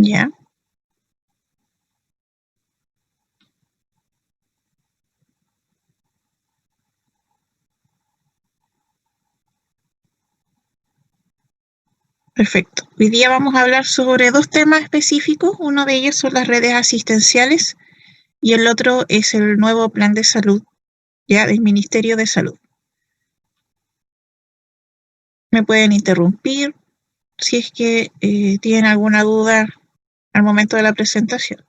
¿Ya? Perfecto. Hoy día vamos a hablar sobre dos temas específicos. Uno de ellos son las redes asistenciales y el otro es el nuevo plan de salud, ya del Ministerio de Salud. Me pueden interrumpir si es que tienen alguna duda al momento de la presentación.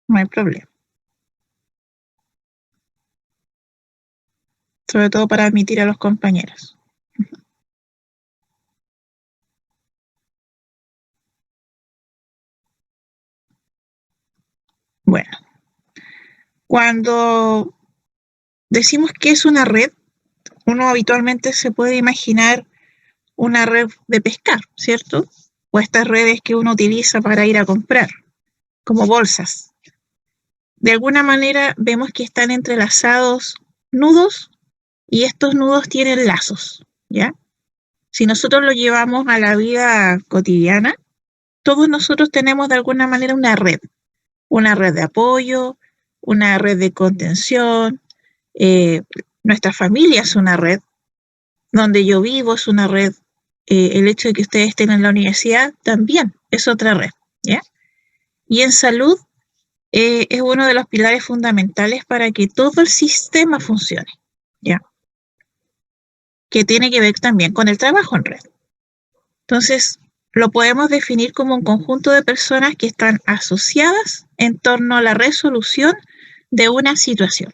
No hay problema. Sobre todo para admitir a los compañeros. Bueno, cuando decimos que es una red, uno habitualmente se puede imaginar una red de pescar, ¿cierto? O estas redes que uno utiliza para ir a comprar, como bolsas. De alguna manera vemos que están entrelazados nudos y estos nudos tienen lazos, ¿ya? Si nosotros lo llevamos a la vida cotidiana, todos nosotros tenemos de alguna manera una red de apoyo, una red de contención, nuestra familia es una red, donde yo vivo es una red, el hecho de que ustedes estén en la universidad también es otra red, ¿ya? Y en salud es uno de los pilares fundamentales para que todo el sistema funcione, ¿ya? Que tiene que ver también con el trabajo en red. Entonces, lo podemos definir como un conjunto de personas que están asociadas en torno a la resolución de una situación,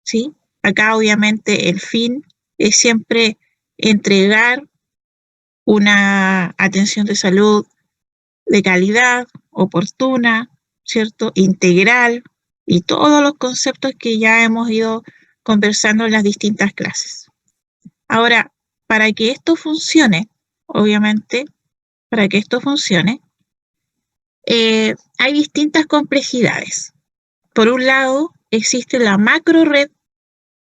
¿sí? Acá obviamente el fin es siempre entregar una atención de salud de calidad, oportuna, ¿cierto? Integral y todos los conceptos que ya hemos ido conversando en las distintas clases. Ahora, para que esto funcione, obviamente, para que esto funcione, hay distintas complejidades. Por un lado, existe la macro red,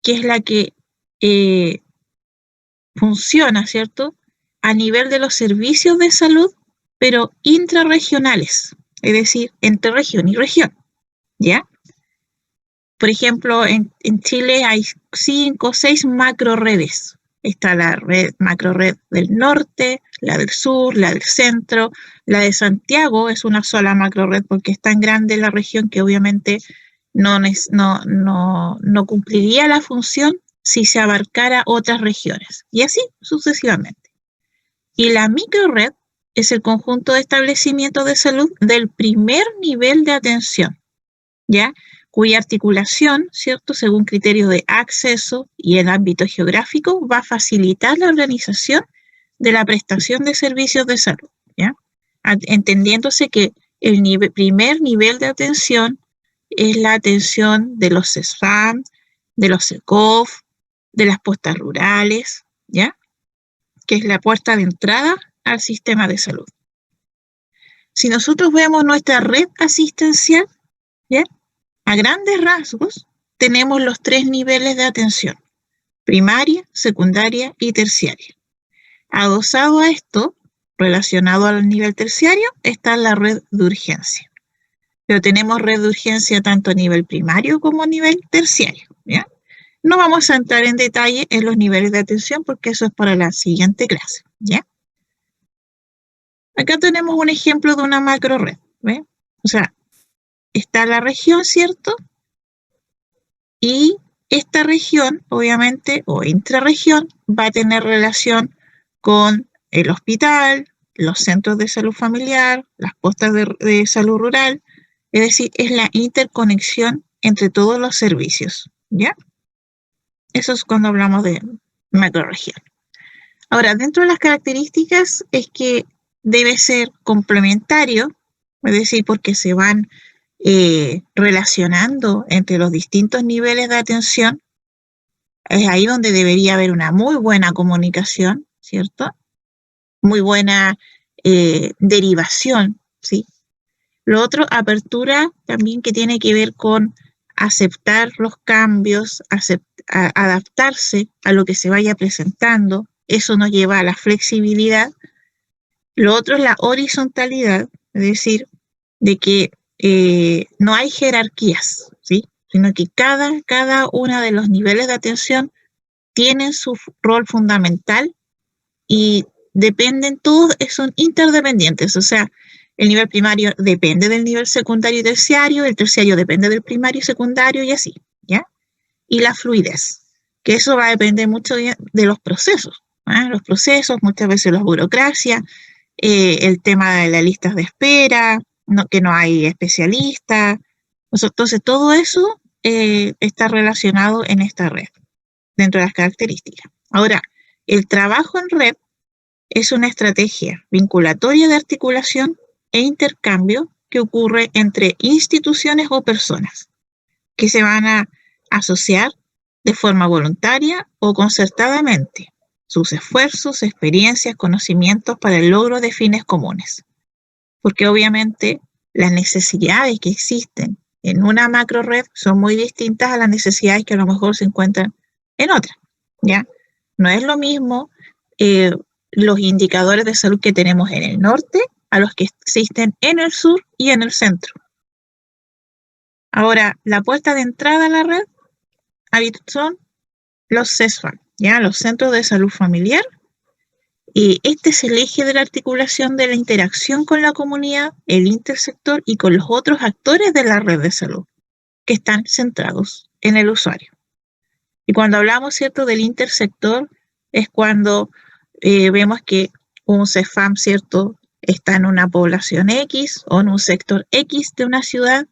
que es la que funciona, ¿cierto? A nivel de los servicios de salud, pero intrarregionales, es decir, entre región y región, ¿ya? Por ejemplo, en Chile hay 5 o 6 macro redes. Está la macro red del norte, la del sur, la del centro, la de Santiago es una sola macro red porque es tan grande la región que obviamente no cumpliría la función si se abarcara otras regiones, y así sucesivamente. Y la microred es el conjunto de establecimientos de salud del primer nivel de atención, ¿ya? Cuya articulación, ¿cierto?, según criterios de acceso y el ámbito geográfico, va a facilitar la organización de la prestación de servicios de salud, ¿ya? Entendiéndose que el primer nivel de atención es la atención de los CESFAM, de los SECOF, de las postas rurales, ¿ya? Que es la puerta de entrada al sistema de salud. Si nosotros vemos nuestra red asistencial, ¿ya? A grandes rasgos, tenemos los 3 niveles de atención: primaria, secundaria y terciaria. Adosado a esto, relacionado al nivel terciario, está la red de urgencia. Pero tenemos red de urgencia tanto a nivel primario como a nivel terciario, ¿ya? No vamos a entrar en detalle en los niveles de atención porque eso es para la siguiente clase, ¿ya? Acá tenemos un ejemplo de una macro red, ¿ve? O sea, está la región, ¿cierto? Y esta región, obviamente, o intrarregión, va a tener relación con el hospital, los centros de salud familiar, las postas de salud rural, es decir, es la interconexión entre todos los servicios, ¿ya? Eso es cuando hablamos de macrorregión. Ahora, dentro de las características es que debe ser complementario, es decir, porque se van relacionando entre los distintos niveles de atención. Es ahí donde debería haber una muy buena comunicación, ¿cierto? Muy buena derivación, ¿sí? Lo otro, apertura también, que tiene que ver con aceptar los cambios, adaptarse a lo que se vaya presentando. Eso nos lleva a la flexibilidad. Lo otro es la horizontalidad, es decir, de que no hay jerarquías, ¿sí? Sino que cada uno de los niveles de atención tienen su rol fundamental y dependen, todos son interdependientes, o sea, el nivel primario depende del nivel secundario y terciario, el terciario depende del primario y secundario y así, ¿ya? Y la fluidez, que eso va a depender mucho de los procesos, ¿eh? Los procesos, muchas veces la burocracia, el tema de las listas de espera, que no hay especialistas, entonces todo eso está relacionado en esta red, dentro de las características. Ahora, el trabajo en red es una estrategia vinculatoria de articulación e intercambio que ocurre entre instituciones o personas que se van a asociar de forma voluntaria o concertadamente sus esfuerzos, experiencias, conocimientos para el logro de fines comunes. Porque obviamente las necesidades que existen en una macro red son muy distintas a las necesidades que a lo mejor se encuentran en otra, ¿ya? No es lo mismo los indicadores de salud que tenemos en el norte a los que existen en el sur y en el centro. Ahora, la puerta de entrada a la red son los CESFAM, ¿ya? Los Centros de Salud Familiar. Y este es el eje de la articulación de la interacción con la comunidad, el intersector y con los otros actores de la red de salud, que están centrados en el usuario. Y cuando hablamos, ¿cierto?, del intersector, es cuando vemos que un CESFAM, ¿cierto?, está en una población X o en un sector X de una ciudad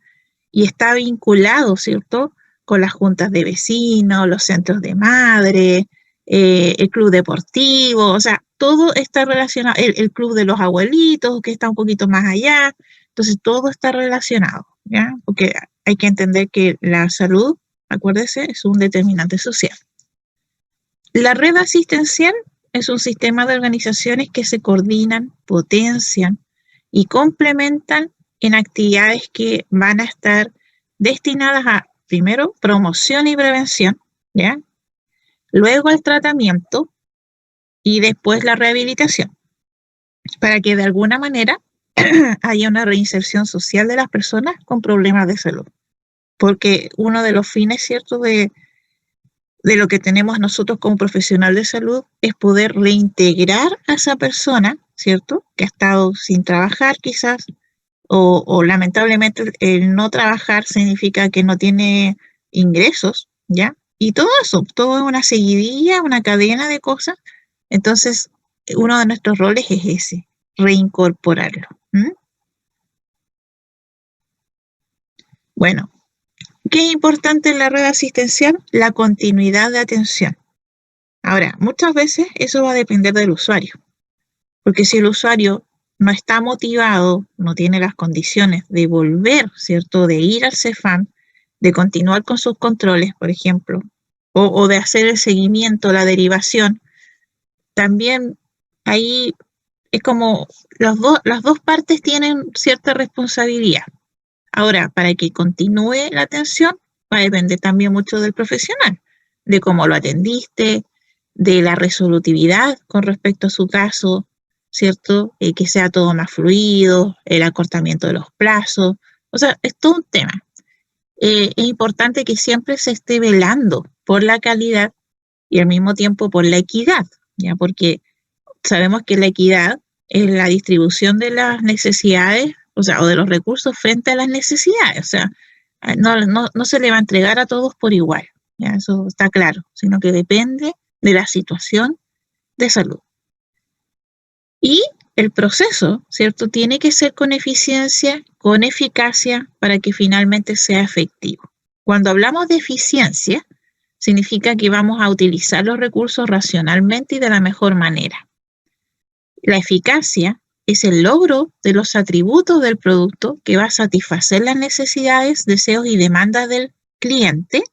y está vinculado, ¿cierto?, con las juntas de vecinos, los centros de madre, el club deportivo, o sea, todo está relacionado, el club de los abuelitos, que está un poquito más allá, entonces todo está relacionado, ¿ya? Porque hay que entender que la salud, acuérdese, es un determinante social. La red asistencial es un sistema de organizaciones que se coordinan, potencian y complementan en actividades que van a estar destinadas a, primero, promoción y prevención, ¿ya? Luego el tratamiento y después la rehabilitación, para que de alguna manera haya una reinserción social de las personas con problemas de salud. Porque uno de los fines, ¿cierto?, de lo que tenemos nosotros como profesional de salud es poder reintegrar a esa persona, ¿cierto?, que ha estado sin trabajar quizás, o lamentablemente el no trabajar significa que no tiene ingresos, ¿ya? Y todo eso, todo es una seguidilla, una cadena de cosas. Entonces, uno de nuestros roles es ese, reincorporarlo. Bueno, ¿qué es importante en la red asistencial? La continuidad de atención. Ahora, muchas veces eso va a depender del usuario, porque si el usuario no está motivado, no tiene las condiciones de volver, ¿cierto?, de ir al CESFAM, de continuar con sus controles, por ejemplo, o de hacer el seguimiento, la derivación, también ahí es como las dos partes tienen cierta responsabilidad. Ahora, para que continúe la atención, va a depender también mucho del profesional, de cómo lo atendiste, de la resolutividad con respecto a su caso, ¿cierto? Que sea todo más fluido, el acortamiento de los plazos, o sea, es todo un tema. Es importante que siempre se esté velando por la calidad y al mismo tiempo por la equidad, ¿ya? Porque sabemos que la equidad es la distribución de las necesidades, o sea, o de los recursos frente a las necesidades, o sea, no se le va a entregar a todos por igual, ¿ya? Eso está claro, sino que depende de la situación de salud. Y el proceso, ¿cierto?, tiene que ser con eficiencia, con eficacia, para que finalmente sea efectivo. Cuando hablamos de eficiencia, significa que vamos a utilizar los recursos racionalmente y de la mejor manera. La eficacia es el logro de los atributos del producto que va a satisfacer las necesidades, deseos y demandas del cliente,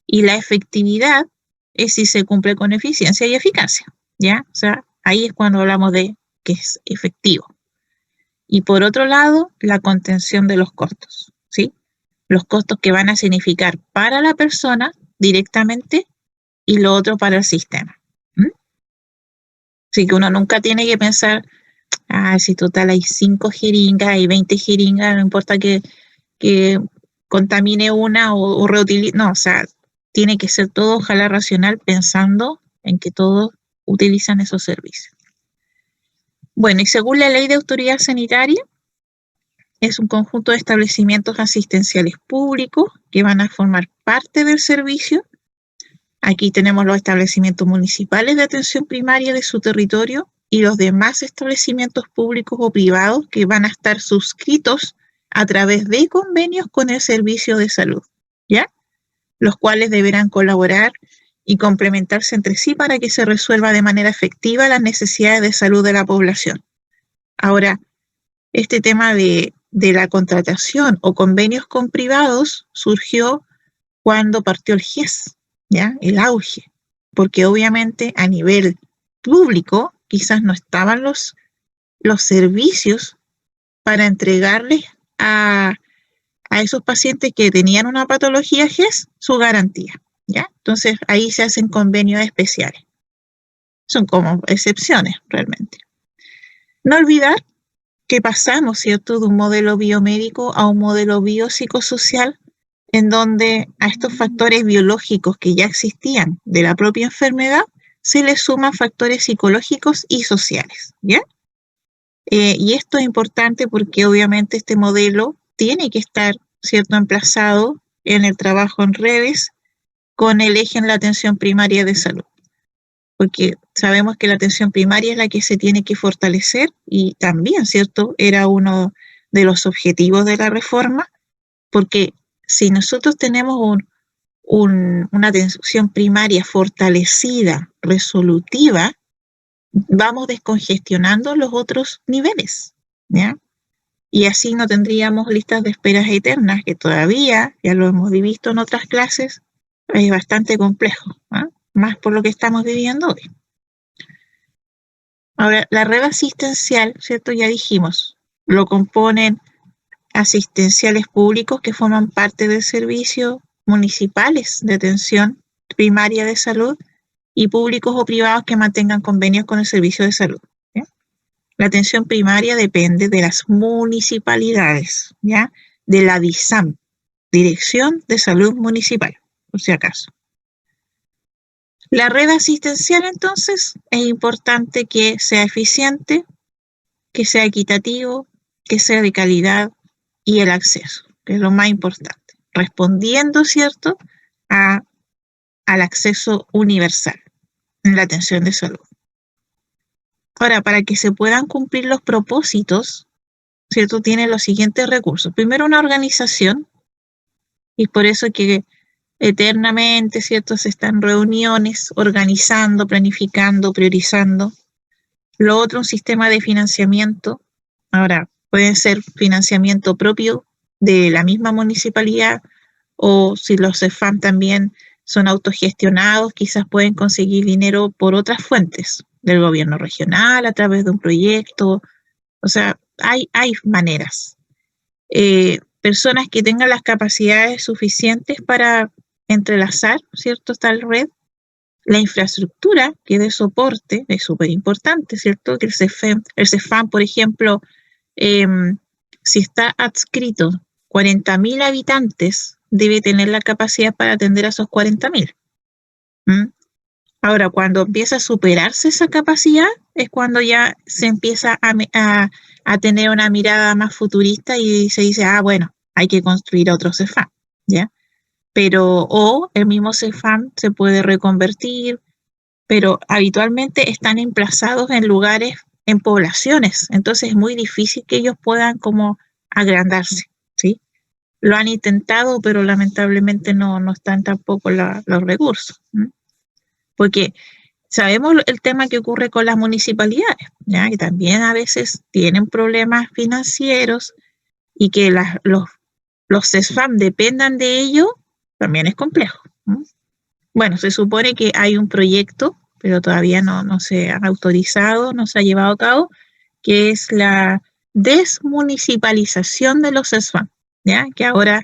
y la efectividad es si se cumple con eficiencia y eficacia, ¿ya? O sea, ahí es cuando hablamos de que es efectivo. Y por otro lado, la contención de los costos, ¿sí? Los costos que van a significar para la persona directamente y lo otro para el sistema. Así que uno nunca tiene que pensar, Si total hay 5 jeringas, hay 20 jeringas, no importa que contamine una o reutilice, no, o sea, tiene que ser todo, ojalá racional, pensando en que todos utilizan esos servicios. Bueno, y según la Ley de Autoridad Sanitaria, es un conjunto de establecimientos asistenciales públicos que van a formar parte del servicio. Aquí tenemos los establecimientos municipales de atención primaria de su territorio y los demás establecimientos públicos o privados que van a estar suscritos a través de convenios con el servicio de salud, ¿ya? Los cuales deberán colaborar y complementarse entre sí para que se resuelva de manera efectiva las necesidades de salud de la población. Ahora, este tema de la contratación o convenios con privados surgió cuando partió el GES, ¿ya? El auge, porque obviamente a nivel público quizás no estaban los servicios para entregarles a esos pacientes que tenían una patología GES su garantía, ¿ya? Entonces ahí se hacen convenios especiales. Son como excepciones realmente. No olvidar que pasamos, ¿cierto?, de un modelo biomédico a un modelo biopsicosocial en donde a estos factores biológicos que ya existían de la propia enfermedad se les suman factores psicológicos y sociales, ¿ya? Y esto es importante porque obviamente este modelo tiene que estar, ¿cierto?, emplazado en el trabajo en redes con el eje en la atención primaria de salud. Porque sabemos que la atención primaria es la que se tiene que fortalecer y también, ¿cierto?, era uno de los objetivos de la reforma, porque si nosotros tenemos una atención primaria fortalecida, resolutiva, vamos descongestionando los otros niveles, ¿ya? Y así no tendríamos listas de esperas eternas, que todavía, ya lo hemos visto en otras clases, es bastante complejo, ¿eh? Más por lo que estamos viviendo hoy. Ahora, la red asistencial, ¿cierto? Ya dijimos, lo componen asistenciales públicos que forman parte del servicio, municipales de atención primaria de salud y públicos o privados que mantengan convenios con el servicio de salud, ¿ya? La atención primaria depende de las municipalidades, ¿ya? De la DISAM, Dirección de Salud Municipal, por si acaso. La red asistencial, entonces, es importante que sea eficiente, que sea equitativo, que sea de calidad y el acceso, que es lo más importante, respondiendo, ¿cierto?, al acceso universal en la atención de salud. Ahora, para que se puedan cumplir los propósitos, ¿cierto?, tiene los siguientes recursos. Primero, una organización, y por eso que eternamente, ¿cierto?, se están reuniones organizando, planificando, priorizando. Lo otro, un sistema de financiamiento. Ahora, puede ser financiamiento propio de la misma municipalidad o si los CEFAM también son autogestionados, quizás pueden conseguir dinero por otras fuentes del gobierno regional a través de un proyecto. O sea, hay maneras. Personas que tengan las capacidades suficientes para entrelazar, ¿cierto?, tal red. La infraestructura que dé soporte es súper importante, ¿cierto? Que el CEFAM, por ejemplo, si está adscrito 40.000 habitantes, debe tener la capacidad para atender a esos 40.000. Ahora, cuando empieza a superarse esa capacidad, es cuando ya se empieza a tener una mirada más futurista y se dice, bueno, hay que construir otro CEFAM, ¿ya? Pero, o el mismo CEFAM se puede reconvertir, pero habitualmente están emplazados en lugares, en poblaciones, entonces es muy difícil que ellos puedan como agrandarse, ¿sí? Lo han intentado, pero lamentablemente no están tampoco los recursos, ¿sí? Porque sabemos el tema que ocurre con las municipalidades, ¿ya? Que también a veces tienen problemas financieros y que los CEFAM dependan de ello, también es complejo, ¿no? Bueno, se supone que hay un proyecto, pero todavía no se ha autorizado, no se ha llevado a cabo, que es la desmunicipalización de los CEFAM, ¿ya? Que ahora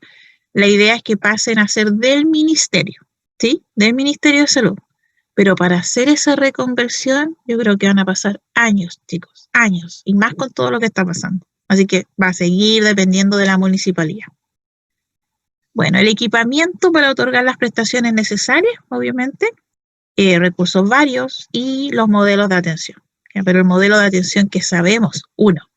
la idea es que pasen a ser del ministerio, ¿sí? Del Ministerio de Salud. Pero para hacer esa reconversión, yo creo que van a pasar años, chicos, años, y más con todo lo que está pasando. Así que va a seguir dependiendo de la municipalidad. Bueno, el equipamiento para otorgar las prestaciones necesarias, obviamente, recursos varios y los modelos de atención. ¿Ya? Pero el modelo de atención que sabemos, uno,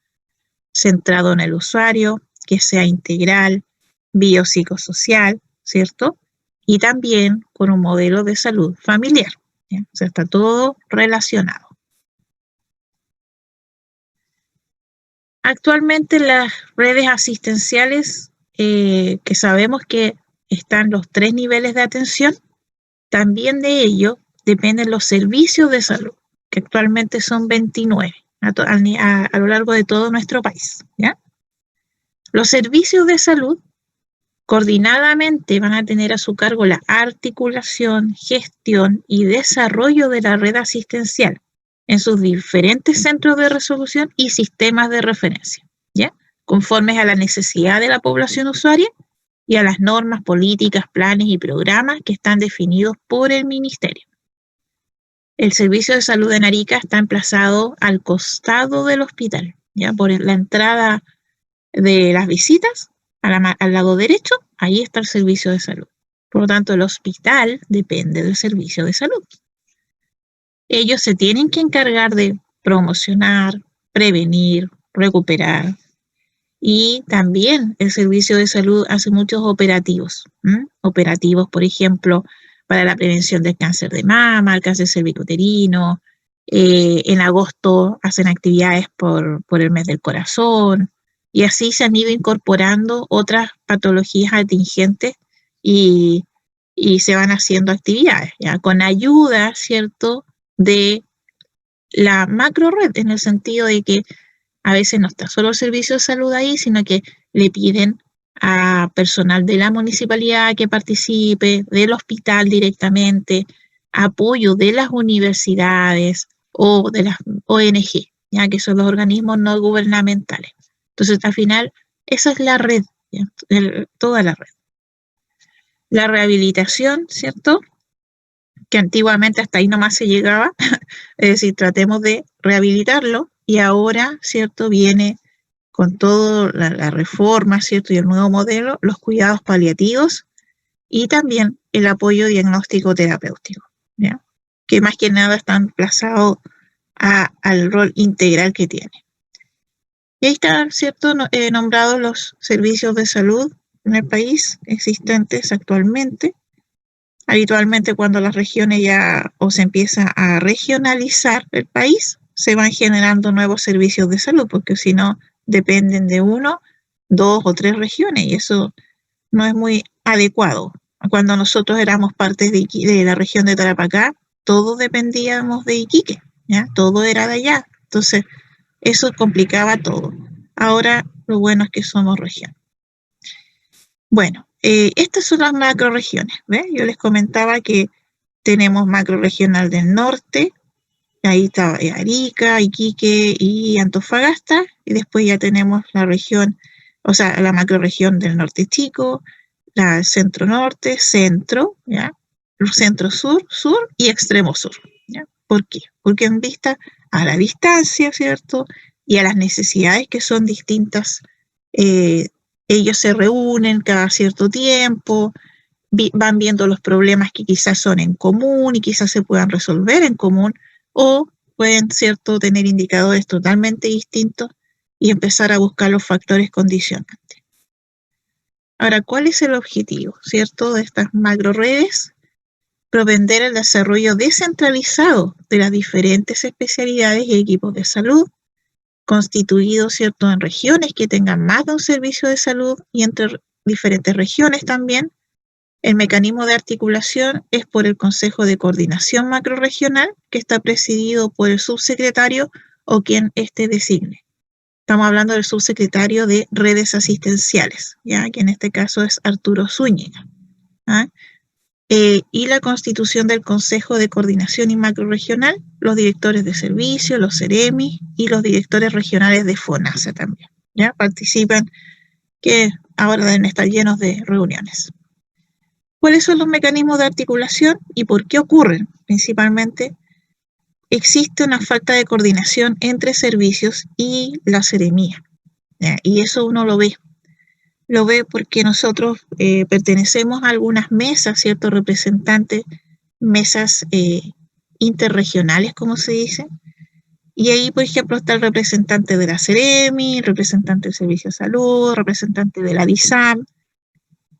centrado en el usuario, que sea integral, biopsicosocial, ¿cierto? Y también con un modelo de salud familiar. ¿Ya? O sea, está todo relacionado. Actualmente las redes asistenciales, que sabemos que están los 3 niveles de atención, también de ello dependen los servicios de salud, que actualmente son 29 a lo largo de todo nuestro país. ¿Ya? Los servicios de salud coordinadamente van a tener a su cargo la articulación, gestión y desarrollo de la red asistencial en sus diferentes centros de resolución y sistemas de referencia, ¿ya? Conformes a la necesidad de la población usuaria y a las normas, políticas, planes y programas que están definidos por el Ministerio. El servicio de salud en Arica está emplazado al costado del hospital, ¿ya? Por la entrada de las visitas, al lado derecho, ahí está el servicio de salud. Por lo tanto, el hospital depende del servicio de salud. Ellos se tienen que encargar de promocionar, prevenir, recuperar. Y también el servicio de salud hace muchos operativos. Operativos, por ejemplo, para la prevención del cáncer de mama, el cáncer cervicuterino. En agosto hacen actividades por el mes del corazón. Y así se han ido incorporando otras patologías atingentes y se van haciendo actividades, ¿ya? Con ayuda, ¿cierto?, de la macro red, en el sentido de que a veces no está solo el servicio de salud ahí, sino que le piden a personal de la municipalidad que participe, del hospital directamente, apoyo de las universidades o de las ONG, ya que son los organismos no gubernamentales. Entonces, al final, esa es la red, ¿ya? Toda la red. La rehabilitación, ¿cierto?, que antiguamente hasta ahí nomás se llegaba, es decir, tratemos de rehabilitarlo, y ahora, ¿cierto?, viene con toda la reforma, ¿cierto?, y el nuevo modelo, los cuidados paliativos y también el apoyo diagnóstico terapéutico, ¿ya? Que más que nada está emplazado al rol integral que tiene. Y ahí están, ¿cierto?, nombrados los servicios de salud en el país existentes actualmente. Habitualmente cuando las regiones ya o se empieza a regionalizar el país, se van generando nuevos servicios de salud, porque si no dependen de 1, 2 o 3 regiones, y eso no es muy adecuado. Cuando nosotros éramos parte de la región de Tarapacá, todos dependíamos de Iquique, ¿ya? Todo era de allá. Entonces, eso complicaba todo. Ahora, lo bueno es que somos región. Bueno, estas son las macroregiones, ¿ves? Yo les comentaba que tenemos macroregional del norte, ahí está Arica, Iquique y Antofagasta, y después ya tenemos la región, o sea, la macroregión del norte chico, la centro norte, centro, ¿ya? Centro sur, sur y extremo sur, ¿ya? ¿Por qué? Porque en vista a la distancia, ¿cierto?, y a las necesidades que son distintas, ellos se reúnen cada cierto tiempo, van viendo los problemas que quizás son en común y quizás se puedan resolver en común, o pueden, ¿cierto?, tener indicadores totalmente distintos y empezar a buscar los factores condicionantes. Ahora, ¿cuál es el objetivo, ¿cierto?, de estas macroredes? Propender el desarrollo descentralizado de las diferentes especialidades y equipos de salud, constituidos, ¿cierto?, en regiones que tengan más de un servicio de salud y entre diferentes regiones también. El mecanismo de articulación es por el Consejo de Coordinación Macrorregional, que está presidido por el subsecretario o quien éste designe. Estamos hablando del subsecretario de Redes Asistenciales, ¿ya?, que en este caso es Arturo Zúñiga. Y la constitución del Consejo de Coordinación y Macrorregional, los directores de servicio, los CEREMI y los directores regionales de FONASA también, ¿ya? Participan, que ahora deben estar llenos de reuniones. ¿Cuáles son los mecanismos de articulación y por qué ocurren? Principalmente, existe una falta de coordinación entre servicios y la seremía, ¿ya? Y eso uno lo ve. Lo ve porque nosotros pertenecemos a algunas mesas, ¿cierto? Representantes, mesas interregionales, como se dice. Y ahí, por ejemplo, está el representante de la Seremi, el representante del Servicio de Salud, el representante de la DISAM.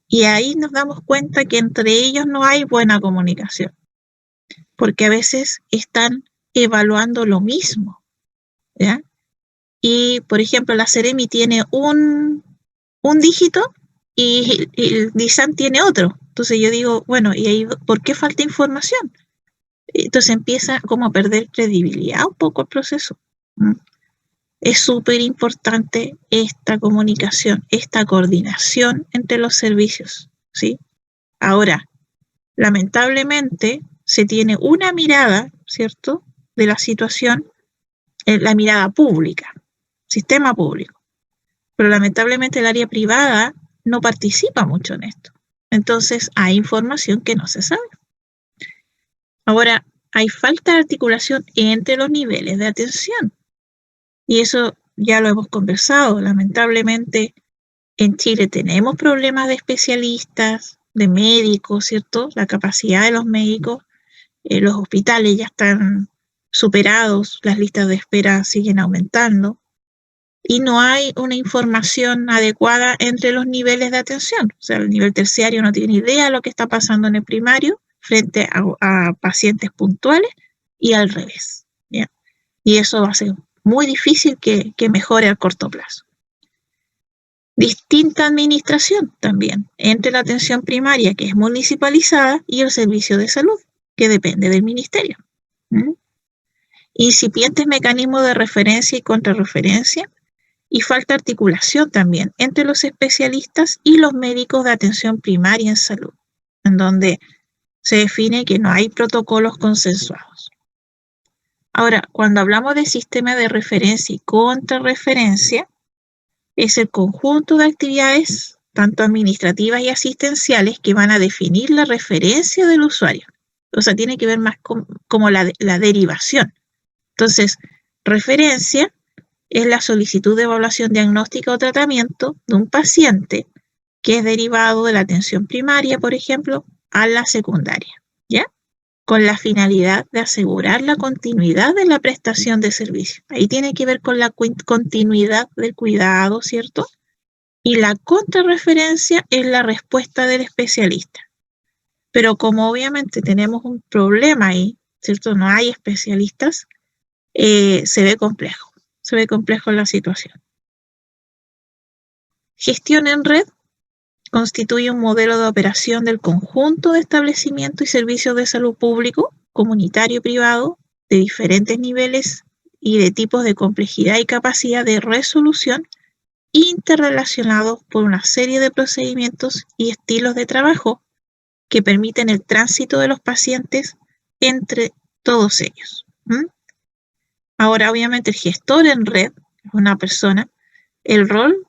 Y ahí nos damos cuenta que entre ellos no hay buena comunicación, porque a veces están evaluando lo mismo, ¿ya? Y, por ejemplo, la Seremi tiene un dígito y el DISAM tiene otro. Entonces yo digo, bueno, ¿y ahí por qué falta información? Entonces empieza como a perder credibilidad un poco el proceso. Es súper importante esta comunicación, esta coordinación entre los servicios, ¿sí? Ahora, lamentablemente, se tiene una mirada, ¿cierto?, de la situación, la mirada pública, sistema público. Pero lamentablemente el área privada no participa mucho en esto. Entonces, hay información que no se sabe. Ahora, hay falta de articulación entre los niveles de atención. Y eso ya lo hemos conversado. Lamentablemente, en Chile tenemos problemas de especialistas, de médicos, ¿cierto? La capacidad de los médicos, los hospitales ya están superados, las listas de espera siguen aumentando y no hay una información adecuada entre los niveles de atención. O sea, el nivel terciario no tiene idea de lo que está pasando en el primario frente a pacientes puntuales y al revés, ¿ya? Y eso va a ser muy difícil que mejore a corto plazo. Distinta administración también entre la atención primaria, que es municipalizada, y el servicio de salud, que depende del ministerio. Incipientes mecanismos de referencia y contrarreferencia, y falta articulación también entre los especialistas y los médicos de atención primaria en salud, en donde se define que no hay protocolos consensuados. Ahora, cuando hablamos de sistema de referencia y contrarreferencia, es el conjunto de actividades, tanto administrativas y asistenciales, que van a definir la referencia del usuario. O sea, tiene que ver más como la derivación. Entonces, referencia es la solicitud de evaluación diagnóstica o tratamiento de un paciente que es derivado de la atención primaria, por ejemplo, a la secundaria, ¿ya? Con la finalidad de asegurar la continuidad de la prestación de servicio. Ahí tiene que ver con la continuidad del cuidado, ¿cierto? Y la contrarreferencia es la respuesta del especialista. Pero como obviamente tenemos un problema ahí, ¿cierto? No hay especialistas, se ve complejo la situación. Gestión en red constituye un modelo de operación del conjunto de establecimientos y servicios de salud público, comunitario y privado, de diferentes niveles y de tipos de complejidad y capacidad de resolución, interrelacionados por una serie de procedimientos y estilos de trabajo que permiten el tránsito de los pacientes entre todos ellos. Ahora, obviamente, el gestor en red es una persona, el rol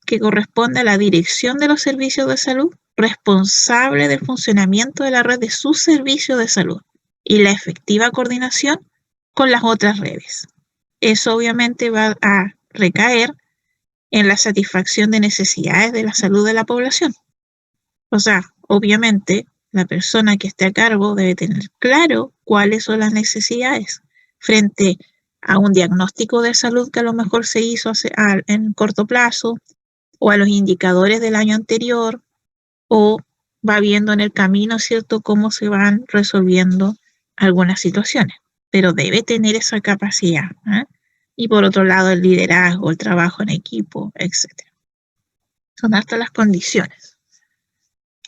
que corresponde a la dirección de los servicios de salud, responsable del funcionamiento de la red de sus servicios de salud y la efectiva coordinación con las otras redes. Eso obviamente va a recaer en la satisfacción de necesidades de la salud de la población. O sea, obviamente, la persona que esté a cargo debe tener claro cuáles son las necesidades frente a un diagnóstico de salud que a lo mejor se hizo en corto plazo, o a los indicadores del año anterior, o va viendo en el camino, ¿cierto?, cómo se van resolviendo algunas situaciones, pero debe tener esa capacidad, ¿eh? Y por otro lado, el liderazgo, el trabajo en equipo, etc. Son hartas las condiciones.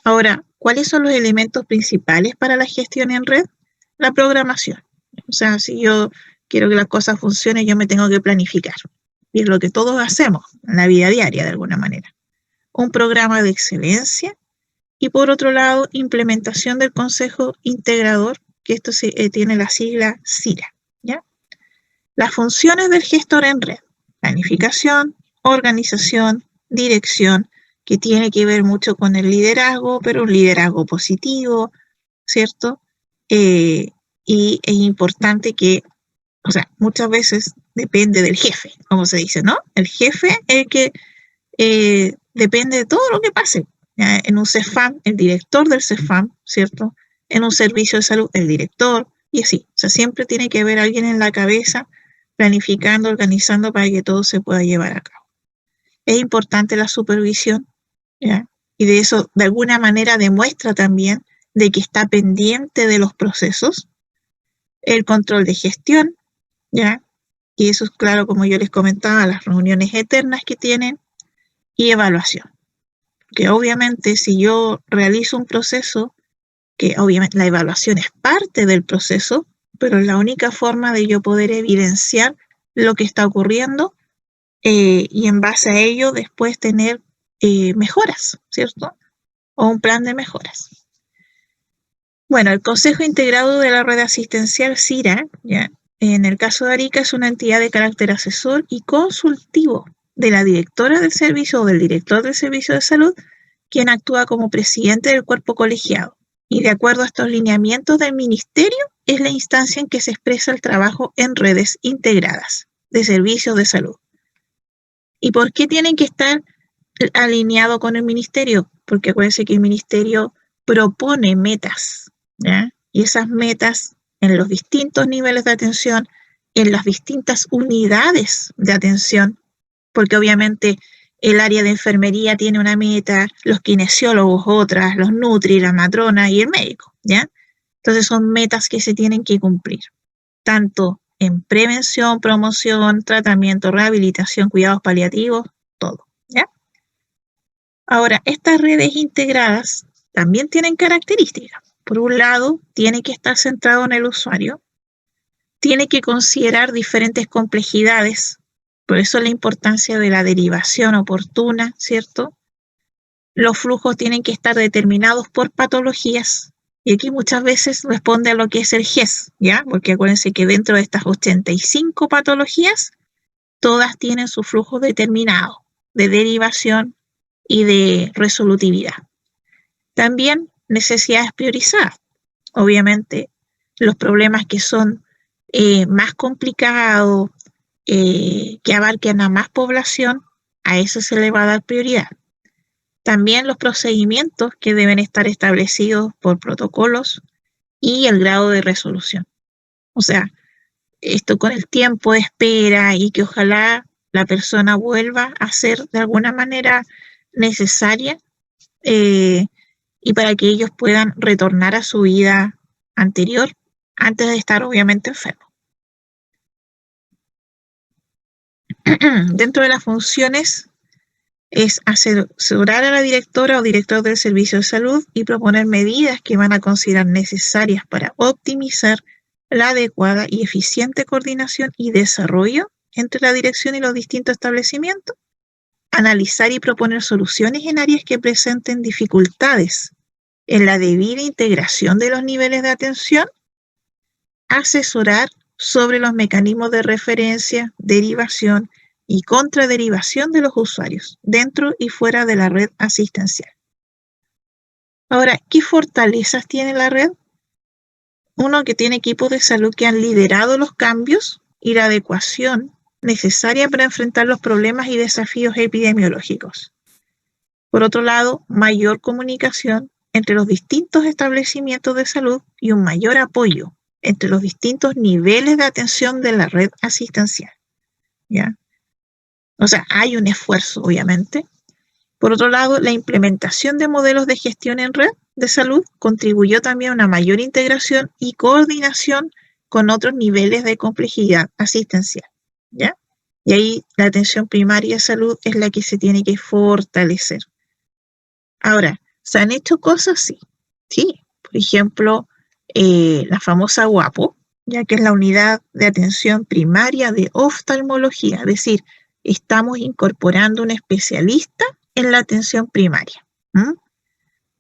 Ahora, ¿cuáles son los elementos principales para la gestión en red? La programación. O sea, si yo quiero que las cosas funcionen, yo me tengo que planificar. Y es lo que todos hacemos en la vida diaria, de alguna manera. Un programa de excelencia y, por otro lado, implementación del Consejo Integrador, que esto tiene la sigla CIRA, ¿ya? Las funciones del gestor en red: planificación, organización, dirección, que tiene que ver mucho con el liderazgo, pero un liderazgo positivo, ¿cierto? Y es importante que, o sea, muchas veces depende del jefe, como se dice, ¿no? El jefe es el que depende de todo lo que pase. ¿Ya? En un CEFAM, el director del CEFAM, ¿cierto? En un servicio de salud, el director, y así. O sea, siempre tiene que haber alguien en la cabeza planificando, organizando para que todo se pueda llevar a cabo. Es importante la supervisión, ¿ya? Y de eso, de alguna manera, demuestra también de que está pendiente de los procesos, el control de gestión, ¿ya? Y eso es claro, como yo les comentaba, las reuniones eternas que tienen y evaluación. Que obviamente si yo realizo un proceso, que obviamente la evaluación es parte del proceso, pero es la única forma de yo poder evidenciar lo que está ocurriendo y en base a ello después tener mejoras, ¿cierto? O un plan de mejoras. Bueno, el Consejo Integrado de la Red Asistencial CIRA, ¿ya? En el caso de Arica, es una entidad de carácter asesor y consultivo de la directora del servicio o del director del servicio de salud, quien actúa como presidente del cuerpo colegiado. Y de acuerdo a estos lineamientos del ministerio, es la instancia en que se expresa el trabajo en redes integradas de servicios de salud. ¿Y por qué tienen que estar alineados con el ministerio? Porque acuérdense que el ministerio propone metas, ¿ya? Y esas metas en los distintos niveles de atención, en las distintas unidades de atención, porque obviamente el área de enfermería tiene una meta, los kinesiólogos otras, los nutri, la matrona y el médico, ¿ya? Entonces son metas que se tienen que cumplir, tanto en prevención, promoción, tratamiento, rehabilitación, cuidados paliativos, todo, ¿ya? Ahora, estas redes integradas también tienen características. Por un lado, tiene que estar centrado en el usuario, tiene que considerar diferentes complejidades, por eso la importancia de la derivación oportuna, ¿cierto? Los flujos tienen que estar determinados por patologías, y aquí muchas veces responde a lo que es el GES, ¿ya? Porque acuérdense que dentro de estas 85 patologías, todas tienen su flujo determinado de derivación y de resolutividad. También necesidades priorizadas. Obviamente, los problemas que son más complicados, que abarquen a más población, a eso se le va a dar prioridad. También los procedimientos que deben estar establecidos por protocolos y el grado de resolución. O sea, esto con el tiempo de espera y que ojalá la persona vuelva a ser de alguna manera necesaria y para que ellos puedan retornar a su vida anterior antes de estar obviamente enfermo. Dentro de las funciones es asesorar a la directora o director del servicio de salud y proponer medidas que van a considerar necesarias para optimizar la adecuada y eficiente coordinación y desarrollo entre la dirección y los distintos establecimientos, analizar y proponer soluciones en áreas que presenten dificultades en la debida integración de los niveles de atención, asesorar sobre los mecanismos de referencia, derivación y contraderivación de los usuarios dentro y fuera de la red asistencial. Ahora, ¿qué fortalezas tiene la red? Uno, que tiene equipos de salud que han liderado los cambios y la adecuación necesaria para enfrentar los problemas y desafíos epidemiológicos. Por otro lado, mayor comunicación entre los distintos establecimientos de salud y un mayor apoyo entre los distintos niveles de atención de la red asistencial, ¿ya? O sea, hay un esfuerzo, obviamente. Por otro lado, la implementación de modelos de gestión en red de salud contribuyó también a una mayor integración y coordinación con otros niveles de complejidad asistencial, ¿ya? Y ahí la atención primaria de salud es la que se tiene que fortalecer. Ahora, ¿se han hecho cosas? Sí. Sí. Por ejemplo, la famosa UAPO, ya que es la unidad de atención primaria de oftalmología, es decir, estamos incorporando un especialista en la atención primaria.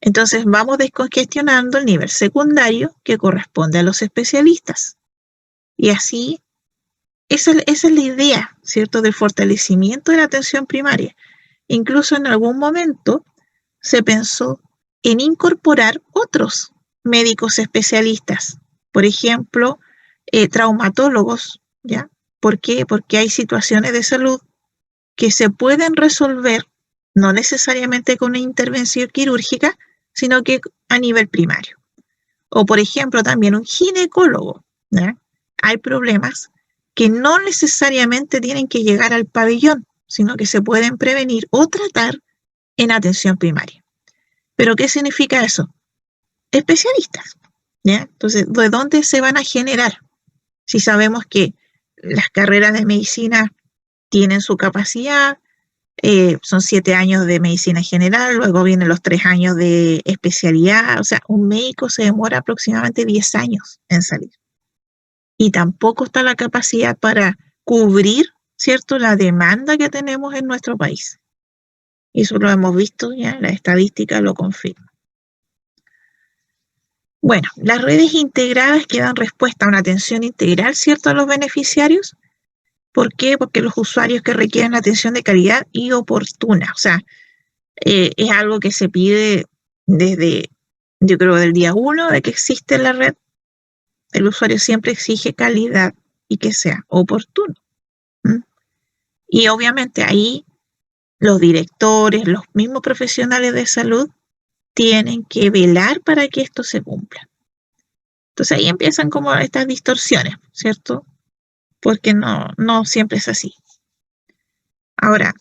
Entonces vamos descongestionando el nivel secundario que corresponde a los especialistas. Y así, esa es la idea, ¿cierto?, del fortalecimiento de la atención primaria, Incluso en algún momento se pensó en incorporar otros médicos especialistas, por ejemplo, traumatólogos, ¿ya? ¿Por qué? Porque hay situaciones de salud que se pueden resolver no necesariamente con una intervención quirúrgica, sino que a nivel primario. O, por ejemplo, también un ginecólogo, ¿ya? Hay problemas que no necesariamente tienen que llegar al pabellón, sino que se pueden prevenir o tratar en atención primaria. ¿Pero qué significa eso? Especialistas, ¿ya? Entonces, ¿de dónde se van a generar? Si sabemos que las carreras de medicina tienen su capacidad, son 7 años de medicina general, luego vienen los 3 años de especialidad, o sea, un médico se demora aproximadamente 10 años en salir. Y tampoco está la capacidad para cubrir, ¿cierto?, la demanda que tenemos en nuestro país. Y eso lo hemos visto ya, la estadística lo confirma. Bueno, las redes integradas que dan respuesta a una atención integral, ¿cierto?, a los beneficiarios. ¿Por qué? Porque los usuarios que requieren atención de calidad y oportuna, o sea, es algo que se pide desde, yo creo, del día 1 de que existe la red. El usuario siempre exige calidad y que sea oportuno. ¿Mm? Y obviamente ahí los directores, los mismos profesionales de salud tienen que velar para que esto se cumpla. Entonces ahí empiezan como estas distorsiones, ¿cierto? Porque no siempre es así. Ahora,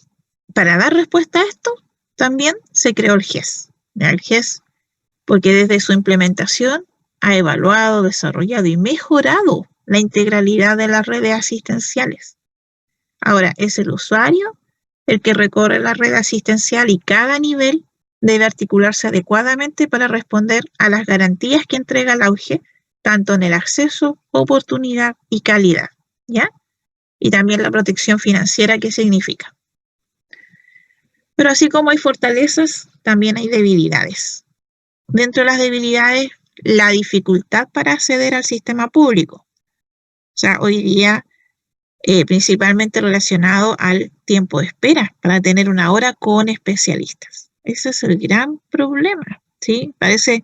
para dar respuesta a esto, también se creó el GES. El GES, porque desde su implementación ha evaluado, desarrollado y mejorado la integralidad de las redes asistenciales. Ahora, es el usuario el que recorre la red asistencial y cada nivel debe articularse adecuadamente para responder a las garantías que entrega el auge, tanto en el acceso, oportunidad y calidad, ¿ya? Y también la protección financiera que significa. Pero así como hay fortalezas, también hay debilidades. Dentro de las debilidades, la dificultad para acceder al sistema público. O sea, hoy día, principalmente relacionado al tiempo de espera para tener una hora con especialistas. Ese es el gran problema, ¿sí? Parece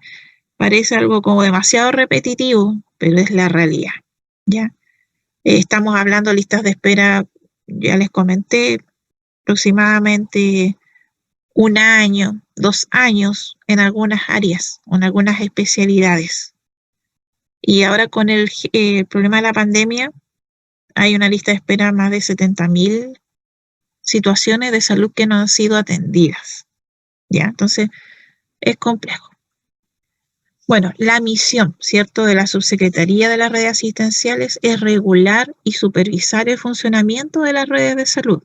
algo como demasiado repetitivo, pero es la realidad, ¿ya? Estamos hablando de listas de espera, ya les comenté, aproximadamente 1 año, 2 años en algunas áreas, en algunas especialidades. Y ahora con el problema de la pandemia, hay una lista de espera más de 70.000 situaciones de salud que no han sido atendidas, ¿ya? Entonces, es complejo. Bueno, la misión, ¿cierto?, de la Subsecretaría de las Redes Asistenciales es regular y supervisar el funcionamiento de las redes de salud.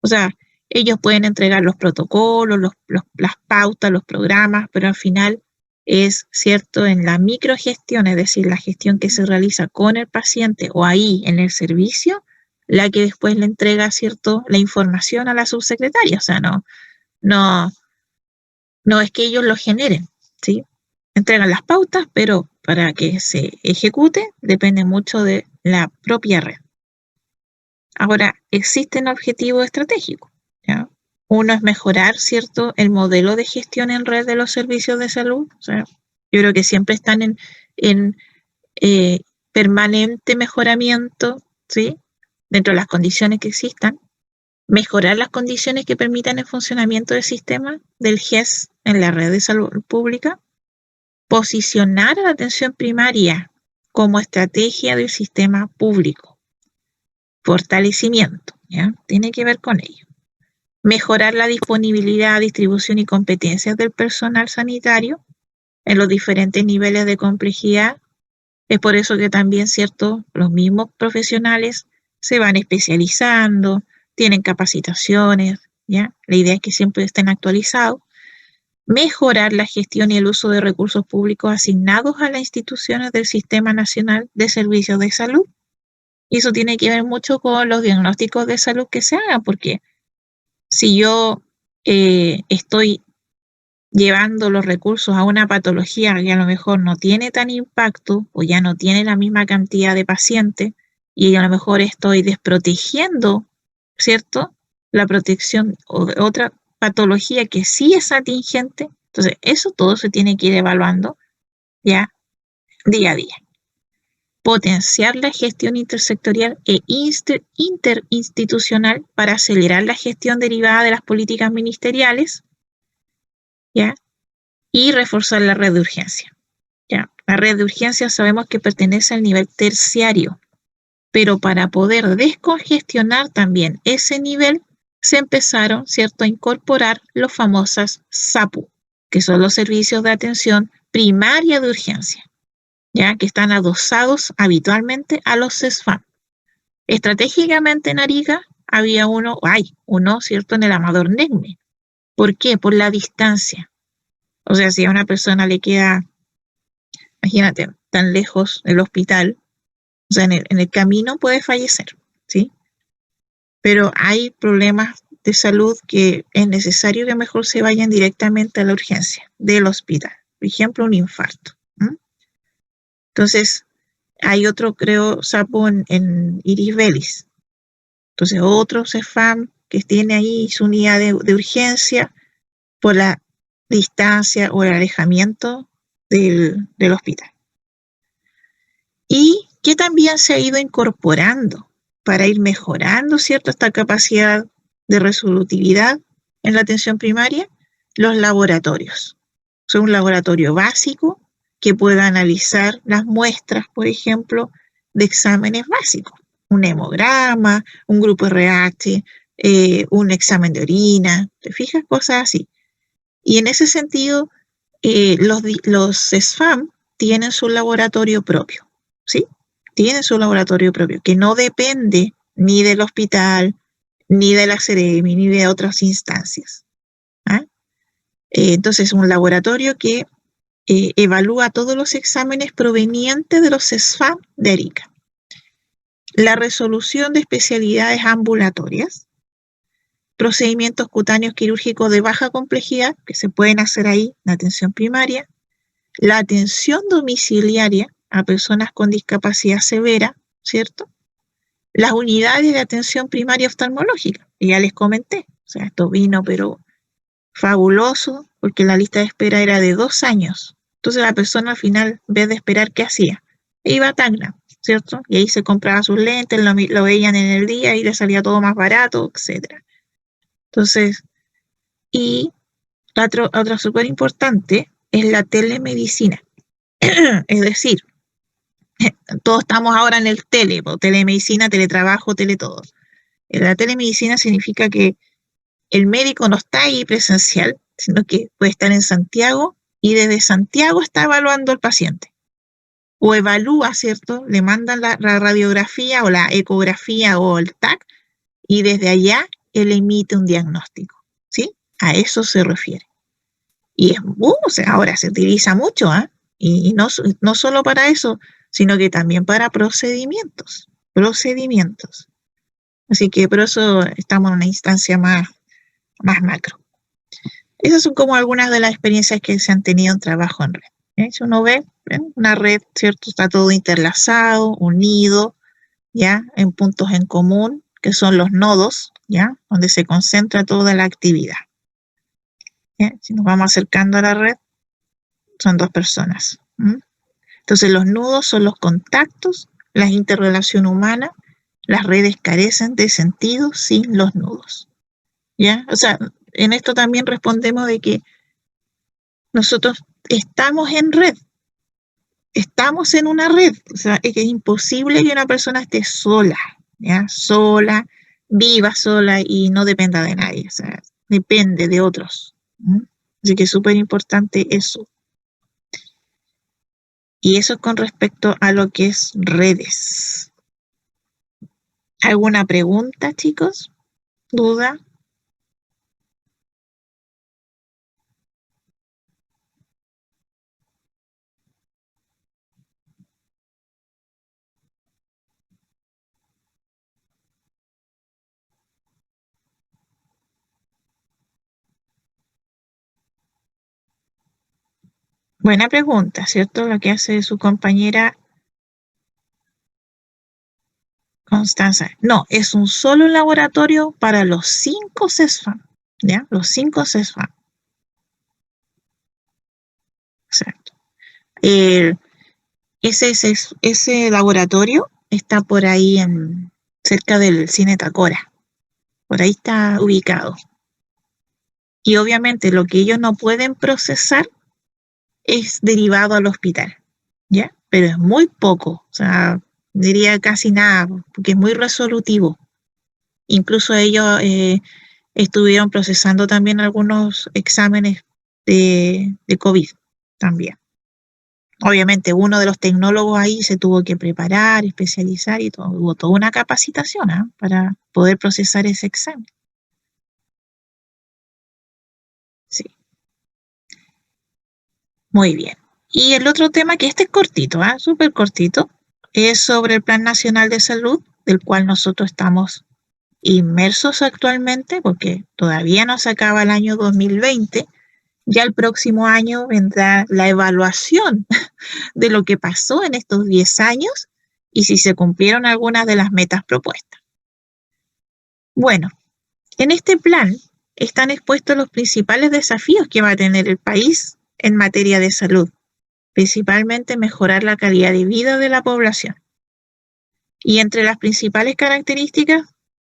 O sea, ellos pueden entregar los protocolos, las pautas, los programas, pero al final es, ¿cierto?, en la microgestión, es decir, la gestión que se realiza con el paciente o ahí en el servicio, la que después le entrega, ¿cierto?, la información a la subsecretaria. O sea, no es que ellos lo generen, ¿sí? Entregan las pautas, pero para que se ejecute depende mucho de la propia red. Ahora, existen objetivos estratégicos, ¿ya? Uno es mejorar, ¿cierto?, el modelo de gestión en red de los servicios de salud. O sea, yo creo que siempre están en permanente mejoramiento, ¿sí?, dentro de las condiciones que existan. Mejorar las condiciones que permitan el funcionamiento del sistema del GES en la red de salud pública. Posicionar a la atención primaria como estrategia del sistema público. Fortalecimiento, ¿ya? Tiene que ver con ello. Mejorar la disponibilidad, distribución y competencias del personal sanitario en los diferentes niveles de complejidad. Es por eso que también, ¿cierto?, los mismos profesionales se van especializando, tienen capacitaciones, ¿ya? La idea es que siempre estén actualizados. Mejorar la gestión y el uso de recursos públicos asignados a las instituciones del Sistema Nacional de Servicios de Salud. Y eso tiene que ver mucho con los diagnósticos de salud que se hagan, porque si yo estoy llevando los recursos a una patología que a lo mejor no tiene tan impacto o ya no tiene la misma cantidad de pacientes y a lo mejor estoy desprotegiendo, ¿cierto?, la protección o de otra patología que sí es atingente. Entonces, eso todo se tiene que ir evaluando ya día a día. Potenciar la gestión intersectorial e interinstitucional para acelerar la gestión derivada de las políticas ministeriales, ¿ya? Y reforzar la red de urgencia. ¿Ya? La red de urgencia sabemos que pertenece al nivel terciario, pero para poder descongestionar también ese nivel, se empezaron, ¿cierto?, a incorporar los famosos SAPU, que son los servicios de atención primaria de urgencia, ya que están adosados habitualmente a los CESFAM. Estratégicamente en Arica había hay uno, ¿cierto?, en el Amador Negme. ¿Por qué? Por la distancia. O sea, si a una persona le queda, imagínate, tan lejos del hospital, o sea, en el camino puede fallecer, ¿sí? Pero hay problemas de salud que es necesario que mejor se vayan directamente a la urgencia del hospital. Por ejemplo, un infarto. ¿Mm? Entonces, hay otro, creo, sapo en Iris Bellis. Entonces, otro CEFAM que tiene ahí su unidad de urgencia por la distancia o el alejamiento del hospital. Y que también se ha ido incorporando para ir mejorando, ¿cierto?, esta capacidad de resolutividad en la atención primaria, los laboratorios. Son un laboratorio básico que pueda analizar las muestras, por ejemplo, de exámenes básicos. Un hemograma, un grupo RH, un examen de orina, ¿te fijas? Cosas así. Y en ese sentido, los SFAM tienen su laboratorio propio, ¿sí? Tienen su laboratorio propio, que no depende ni del hospital, ni de la Seremi, ni de otras instancias. ¿Ah? Entonces, un laboratorio que evalúa todos los exámenes provenientes de los SFAM de Arica. La resolución de especialidades ambulatorias, procedimientos cutáneos quirúrgicos de baja complejidad que se pueden hacer ahí en atención primaria, la atención domiciliaria a personas con discapacidad severa, ¿cierto? Las unidades de atención primaria oftalmológica, que ya les comenté, o sea, esto vino pero fabuloso, porque la lista de espera era de 2 años. Entonces la persona al final, en vez de esperar, ¿qué hacía? Iba a Tacna, ¿cierto? Y ahí se compraba sus lentes, lo veían en el día y le salía todo más barato, etc. Entonces, y otra súper importante es la telemedicina. Es decir, todos estamos ahora en el telemedicina, teletrabajo, todo. La telemedicina significa que el médico no está ahí presencial, sino que puede estar en Santiago y desde Santiago está evaluando al paciente. O evalúa, ¿cierto? Le mandan la radiografía o la ecografía o el TAC y desde allá él emite un diagnóstico, ¿sí? A eso se refiere. Y o sea, ahora se utiliza mucho, ¿eh? Y no solo para eso, sino que también para procedimientos. Así que por eso estamos en una instancia más macro. Esas son como algunas de las experiencias que se han tenido en trabajo en red. Si uno ve, una red, ¿cierto? Está todo interlazado, unido, ¿ya? En puntos en común, que son los nodos, ¿ya? Donde se concentra toda la actividad. ¿Ya? Si nos vamos acercando a la red, son 2 personas. Entonces los nudos son los contactos, la interrelación humana, las redes carecen de sentido sin los nudos. ¿Ya? O sea, en esto también respondemos de que nosotros estamos en red, estamos en una red, o sea, es que es imposible que una persona esté sola, ¿ya? Sola, viva sola y no dependa de nadie, o sea, depende de otros. Así que es súper importante eso. Y eso es con respecto a lo que es redes. ¿Alguna pregunta, chicos? ¿Duda? Buena pregunta, ¿cierto? Lo que hace su compañera Constanza, no, es un solo laboratorio para los 5 CESFAM, ¿ya? Los 5 CESFAM. Exacto. Ese laboratorio está por ahí cerca del Cine Tacora. Por ahí está ubicado. Y obviamente lo que ellos no pueden procesar es derivado al hospital, ¿ya? Pero es muy poco, o sea, diría casi nada, porque es muy resolutivo. Incluso ellos estuvieron procesando también algunos exámenes de COVID también. Obviamente uno de los tecnólogos ahí se tuvo que preparar, especializar y todo, hubo toda una capacitación para poder procesar ese examen. Sí, muy bien. Y el otro tema, que este es cortito, súper cortito, es sobre el Plan Nacional de Salud, del cual nosotros estamos inmersos actualmente, porque todavía no se acaba el año 2020, ya el próximo año vendrá la evaluación de lo que pasó en estos 10 años y si se cumplieron algunas de las metas propuestas. Bueno, en este plan están expuestos los principales desafíos que va a tener el país en materia de salud, principalmente mejorar la calidad de vida de la población. Y entre las principales características,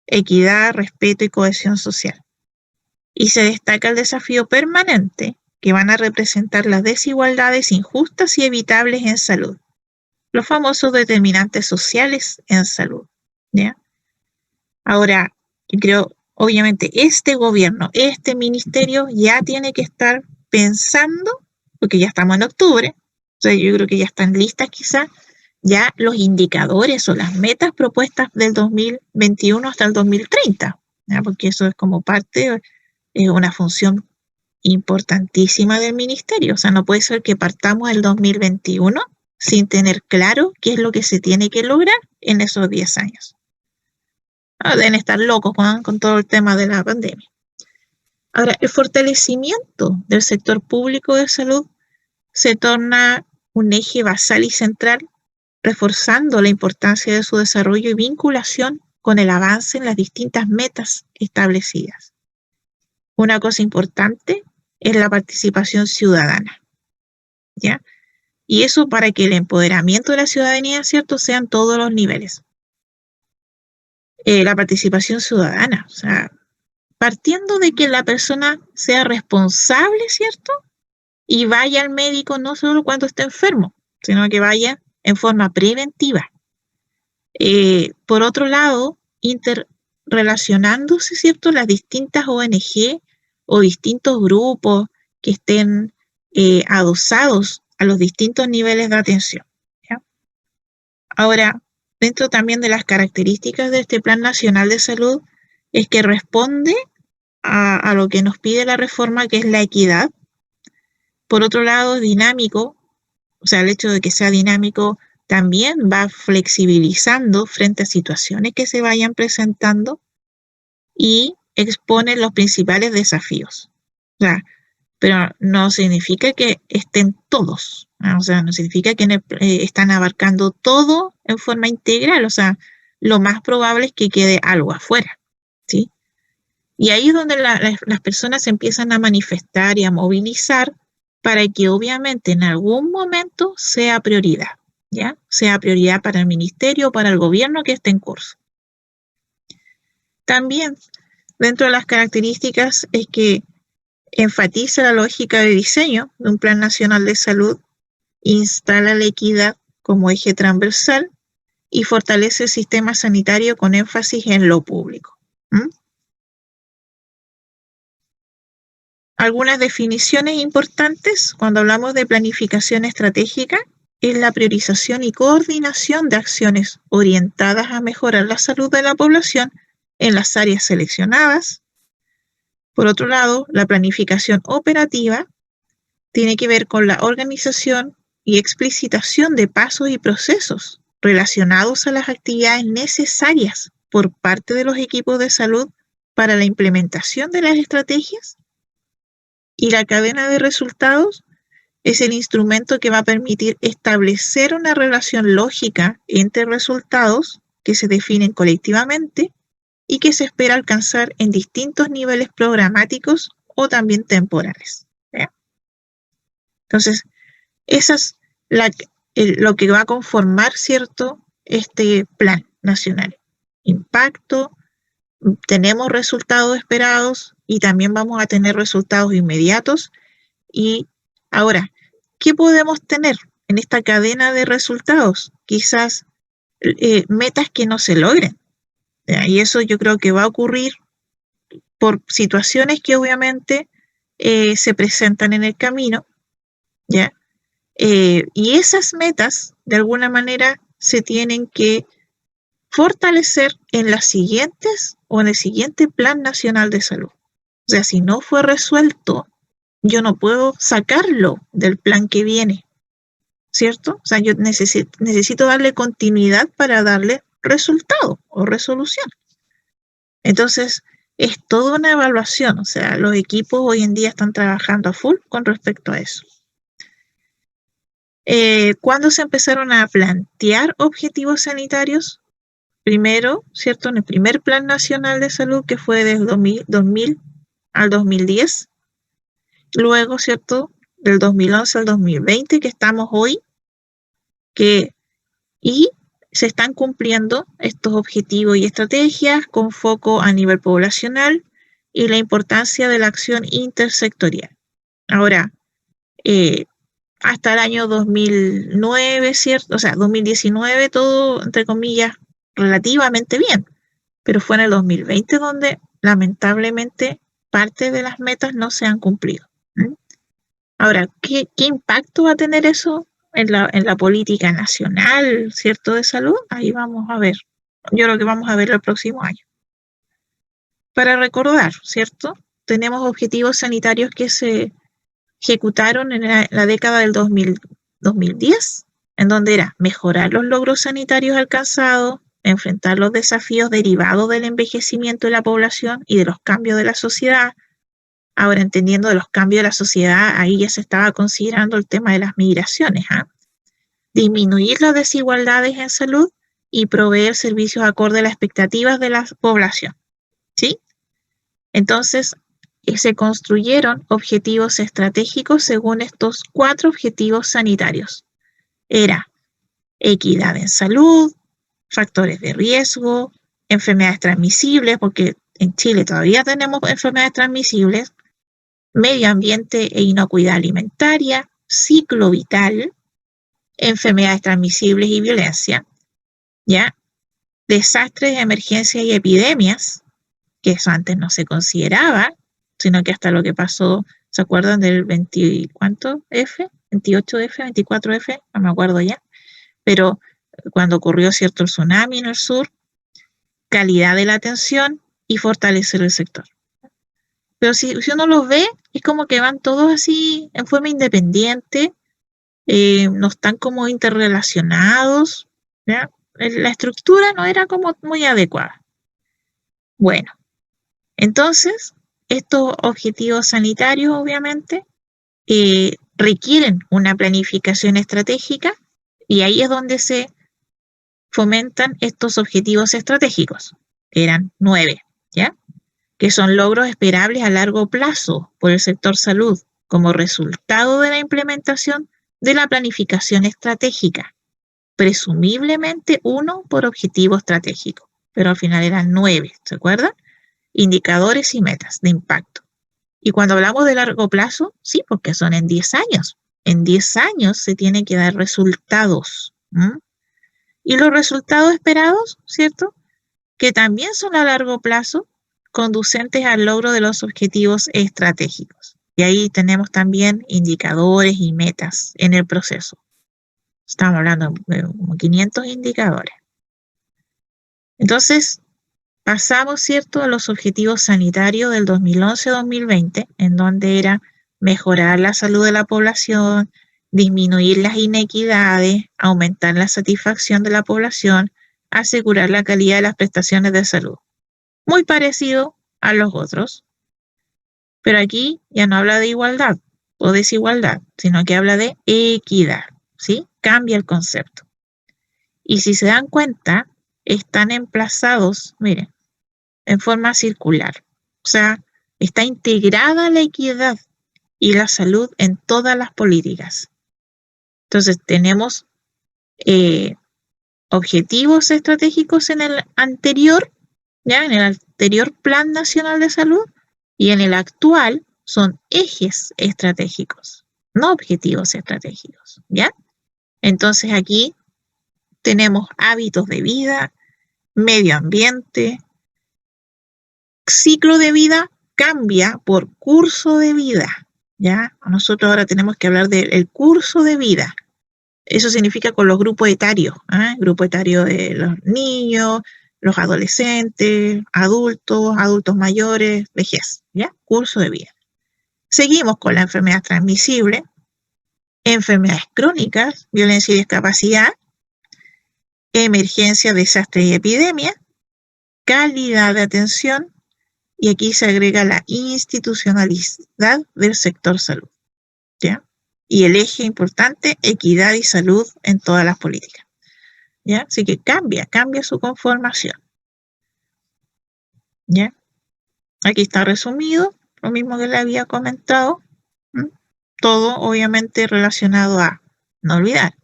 equidad, respeto y cohesión social. Y se destaca el desafío permanente que van a representar las desigualdades injustas y evitables en salud, los famosos determinantes sociales en salud, ¿ya? Ahora, yo creo, obviamente, este gobierno, este ministerio ya tiene que estar pensando, porque ya estamos en octubre, o sea, yo creo que ya están listas quizás ya los indicadores o las metas propuestas del 2021 hasta el 2030, ¿ya? Porque eso es como parte, una función importantísima del ministerio. O sea, no puede ser que partamos el 2021 sin tener claro qué es lo que se tiene que lograr en esos 10 años. Deben estar locos con todo el tema de la pandemia. Ahora, el fortalecimiento del sector público de salud se torna un eje basal y central, reforzando la importancia de su desarrollo y vinculación con el avance en las distintas metas establecidas. Una cosa importante es la participación ciudadana, ¿ya? Y eso para que el empoderamiento de la ciudadanía, ¿cierto?, sean todos los niveles. La participación ciudadana, o sea, partiendo de que la persona sea responsable, ¿cierto?, y vaya al médico no solo cuando esté enfermo, sino que vaya en forma preventiva. Por otro lado, interrelacionándose, ¿cierto?, las distintas ONG o distintos grupos que estén adosados a los distintos niveles de atención, ¿ya? Ahora, dentro también de las características de este Plan Nacional de Salud es que responde a lo que nos pide la reforma, que es la equidad. Por otro lado, es dinámico, o sea, el hecho de que sea dinámico también va flexibilizando frente a situaciones que se vayan presentando y expone los principales desafíos. O sea, pero no significa que estén todos, ¿no? O sea, no significa que están abarcando todo en forma integral, o sea, lo más probable es que quede algo afuera, ¿sí? Y ahí es donde las personas empiezan a manifestar y a movilizar para que obviamente en algún momento sea prioridad, ¿ya? Sea prioridad para el ministerio o para el gobierno que esté en curso. También, dentro de las características es que enfatiza la lógica de diseño de un Plan Nacional de Salud, instala la equidad como eje transversal y fortalece el sistema sanitario con énfasis en lo público. Algunas definiciones importantes cuando hablamos de planificación estratégica es la priorización y coordinación de acciones orientadas a mejorar la salud de la población en las áreas seleccionadas. Por otro lado, la planificación operativa tiene que ver con la organización y explicitación de pasos y procesos relacionados a las actividades necesarias por parte de los equipos de salud para la implementación de las estrategias. Y la cadena de resultados es el instrumento que va a permitir establecer una relación lógica entre resultados que se definen colectivamente y que se espera alcanzar en distintos niveles programáticos o también temporales. ¿Ya? Entonces, esa es lo que va a conformar, ¿cierto?, este plan nacional. Impacto, tenemos resultados esperados y también vamos a tener resultados inmediatos. Y ahora, ¿qué podemos tener en esta cadena de resultados? Quizás metas que no se logren. ¿Ya? Y eso yo creo que va a ocurrir por situaciones que obviamente se presentan en el camino, ¿ya? Y esas metas, de alguna manera, se tienen que fortalecer en las siguientes o en el siguiente Plan Nacional de Salud. O sea, si no fue resuelto, yo no puedo sacarlo del plan que viene, ¿cierto? O sea, yo necesito darle continuidad para darle resultado o resolución. Entonces, es toda una evaluación, o sea, los equipos hoy en día están trabajando a full con respecto a eso. ¿Cuándo se empezaron a plantear objetivos sanitarios? Primero, ¿cierto? En el primer Plan Nacional de Salud, que fue desde 2000 al 2010. Luego, ¿cierto?, del 2011 al 2020, que estamos hoy, y se están cumpliendo estos objetivos y estrategias con foco a nivel poblacional y la importancia de la acción intersectorial. Ahora, hasta el año 2009, ¿cierto? O sea, 2019, todo, entre comillas, relativamente bien, pero fue en el 2020 donde lamentablemente parte de las metas no se han cumplido. Ahora, ¿qué impacto va a tener eso en la política nacional, ¿cierto?, de salud? Ahí vamos a ver. Yo creo que vamos a ver el próximo año. Para recordar, ¿cierto? Tenemos objetivos sanitarios que se ejecutaron en la década del 2010, en donde era mejorar los logros sanitarios alcanzados, enfrentar los desafíos derivados del envejecimiento de la población y de los cambios de la sociedad. Ahora, entendiendo de los cambios de la sociedad, ahí ya se estaba considerando el tema de las migraciones. Disminuir las desigualdades en salud y proveer servicios acorde a las expectativas de la población. ¿Sí? Entonces, se construyeron objetivos estratégicos según estos 4 objetivos sanitarios. Era equidad en salud, factores de riesgo, enfermedades transmisibles, porque en Chile todavía tenemos enfermedades transmisibles, medio ambiente e inocuidad alimentaria, ciclo vital, enfermedades transmisibles y violencia, ¿ya? Desastres, emergencias y epidemias, que eso antes no se consideraba, sino que hasta lo que pasó, ¿se acuerdan del 20, cuánto F? 28F, 24F, no me acuerdo ya, pero cuando ocurrió, ¿cierto?, el tsunami en el sur, calidad de la atención y fortalecer el sector. Pero si uno los ve, es como que van todos así en forma independiente, no están como interrelacionados, ¿ya? La estructura no era como muy adecuada. Bueno, entonces, estos objetivos sanitarios, obviamente, requieren una planificación estratégica y ahí es donde se fomentan estos objetivos estratégicos. Eran 9, ¿ya? Que son logros esperables a largo plazo por el sector salud como resultado de la implementación de la planificación estratégica. Presumiblemente 1 por objetivo estratégico, pero al final eran 9, ¿se acuerdan? Indicadores y metas de impacto. Y cuando hablamos de largo plazo, sí, porque son en 10 años. En 10 años se tienen que dar resultados. Y los resultados esperados, ¿cierto?, que también son a largo plazo, conducentes al logro de los objetivos estratégicos. Y ahí tenemos también indicadores y metas en el proceso. Estamos hablando de como 500 indicadores. Entonces, pasamos, ¿cierto?, a los objetivos sanitarios del 2011-2020, en donde era mejorar la salud de la población, disminuir las inequidades, aumentar la satisfacción de la población, asegurar la calidad de las prestaciones de salud. Muy parecido a los otros, pero aquí ya no habla de igualdad o desigualdad, sino que habla de equidad, ¿sí? Cambia el concepto. Y si se dan cuenta, están emplazados, miren, en forma circular. O sea, está integrada la equidad y la salud en todas las políticas. Entonces, tenemos objetivos estratégicos en el anterior, ya en el anterior Plan Nacional de Salud, y en el actual son ejes estratégicos, no objetivos estratégicos, ¿ya? Entonces aquí tenemos hábitos de vida, medio ambiente, ciclo de vida cambia por curso de vida, ¿ya? Nosotros ahora tenemos que hablar del curso de vida. Eso significa con los grupos etarios, ¿eh? Grupo etario de los niños, los adolescentes, adultos mayores, vejez, ¿ya? Curso de vida. Seguimos con la enfermedad transmisible, enfermedades crónicas, violencia y discapacidad, emergencia, desastre y epidemia, calidad de atención, y aquí se agrega la institucionalidad del sector salud, ¿ya? Y el eje importante, equidad y salud en todas las políticas, ¿ya? Así que cambia su conformación, ¿ya? Aquí está resumido, lo mismo que le había comentado, ¿m? Todo obviamente relacionado a, no olvidar,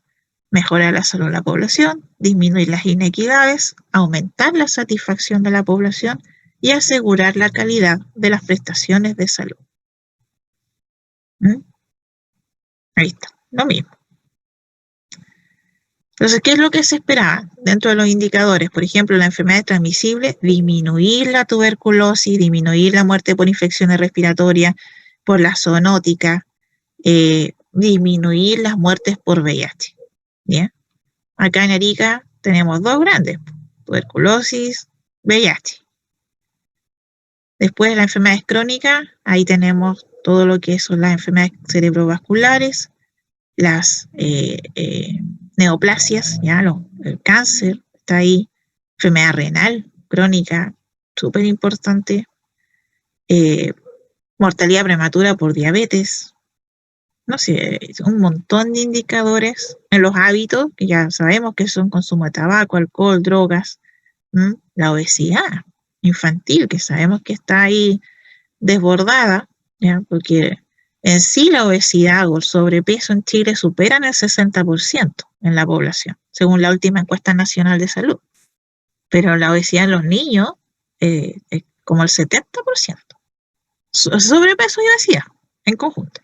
mejorar la salud de la población, disminuir las inequidades, aumentar la satisfacción de la población y asegurar la calidad de las prestaciones de salud. ¿Mm? Ahí está, lo mismo. Entonces, ¿qué es lo que se esperaba dentro de los indicadores? Por ejemplo, la enfermedad transmisible, disminuir la tuberculosis, disminuir la muerte por infecciones respiratorias, por la zoonótica, disminuir las muertes por VIH. ¿Bien? Acá en Arica tenemos dos grandes, tuberculosis, VIH. Después de las enfermedades crónicas, ahí tenemos todo lo que son las enfermedades cerebrovasculares, las neoplasias, ya el cáncer está ahí, enfermedad renal crónica, súper importante, mortalidad prematura por diabetes, no sé, un montón de indicadores en los hábitos, que ya sabemos que son consumo de tabaco, alcohol, drogas, la obesidad infantil, que sabemos que está ahí desbordada, ¿ya? Porque en sí la obesidad o el sobrepeso en Chile superan el 60% en la población, según la última encuesta nacional de salud. Pero la obesidad en los niños es como el 70%. Sobrepeso y obesidad en conjunto.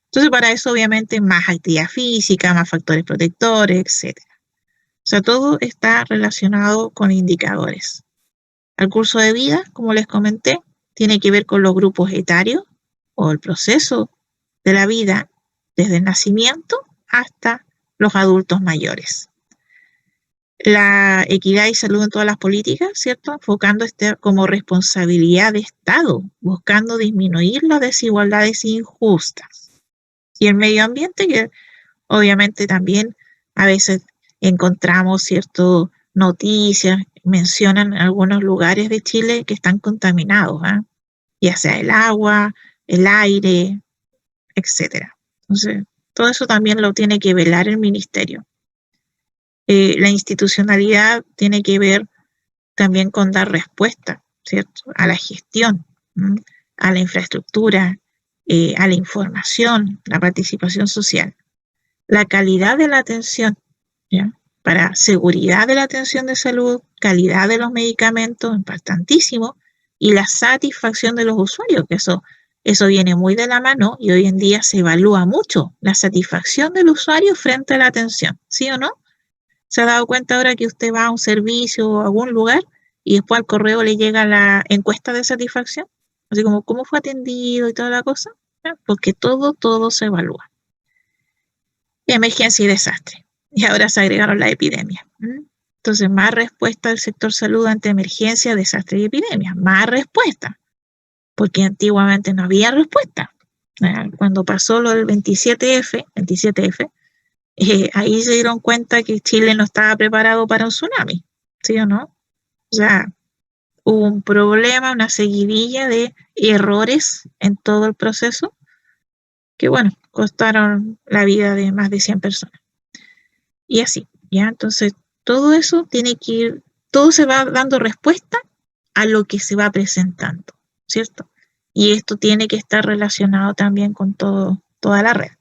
Entonces, para eso, obviamente, más actividad física, más factores protectores, etc. O sea, todo está relacionado con indicadores. El curso de vida, como les comenté, tiene que ver con los grupos etarios o el proceso de la vida desde el nacimiento hasta los adultos mayores. La equidad y salud en todas las políticas, ¿cierto? Enfocando como responsabilidad de Estado, buscando disminuir las desigualdades injustas. Y el medio ambiente, que obviamente también a veces encontramos, ¿cierto?, noticias, mencionan algunos lugares de Chile que están contaminados, ¿eh? Ya sea el agua, el aire, etc. Entonces, todo eso también lo tiene que velar el ministerio. La institucionalidad tiene que ver también con dar respuesta, ¿cierto?, a la gestión, a la infraestructura, a la información, la participación social, la calidad de la atención, ¿ya?, para seguridad de la atención de salud, calidad de los medicamentos, importantísimo, y la satisfacción de los usuarios, que eso viene muy de la mano y hoy en día se evalúa mucho la satisfacción del usuario frente a la atención, ¿sí o no? ¿Se ha dado cuenta ahora que usted va a un servicio o a algún lugar y después al correo le llega la encuesta de satisfacción? Así como cómo fue atendido y toda la cosa, ¿ya? Porque todo se evalúa. Emergencia y desastre. Y ahora se agregaron la epidemia. Entonces, más respuesta del sector salud ante emergencia, desastre y epidemia. Más respuesta. Porque antiguamente no había respuesta. Cuando pasó lo del 27F, ahí se dieron cuenta que Chile no estaba preparado para un tsunami, ¿sí o no? O sea, hubo un problema, una seguidilla de errores en todo el proceso que, bueno, costaron la vida de más de 100 personas. Y así, ¿ya? Entonces, Todo eso tiene que ir, todo se va dando respuesta a lo que se va presentando, ¿cierto? Y esto tiene que estar relacionado también con toda la red.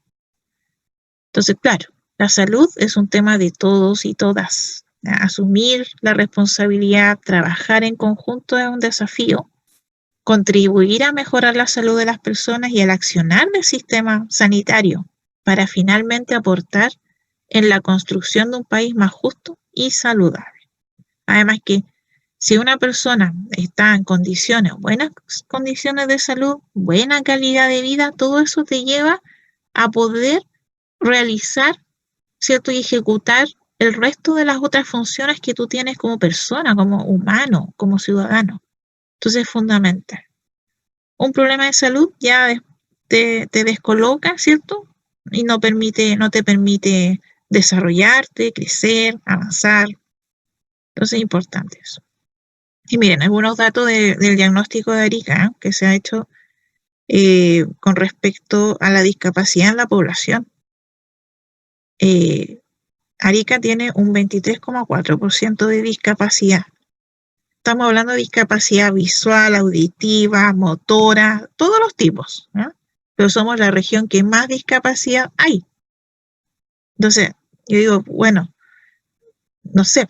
Entonces, claro, la salud es un tema de todos y todas. Asumir la responsabilidad, trabajar en conjunto es un desafío. Contribuir a mejorar la salud de las personas y al accionar del sistema sanitario para finalmente aportar en la construcción de un país más justo y saludable. Además que si una persona está en condiciones, buenas condiciones de salud, buena calidad de vida, todo eso te lleva a poder realizar, ¿cierto? Y ejecutar el resto de las otras funciones que tú tienes como persona, como humano, como ciudadano. Entonces es fundamental. Un problema de salud ya te descoloca, ¿cierto? Y no te permite desarrollarte, crecer, avanzar. Entonces es importante eso. Y miren, algunos datos del diagnóstico de Arica, que se ha hecho con respecto a la discapacidad en la población. Arica tiene un 23,4% de discapacidad. Estamos hablando de discapacidad visual, auditiva, motora, todos los tipos, ¿no? Pero somos la región que más discapacidad hay. Entonces, yo digo, bueno, no sé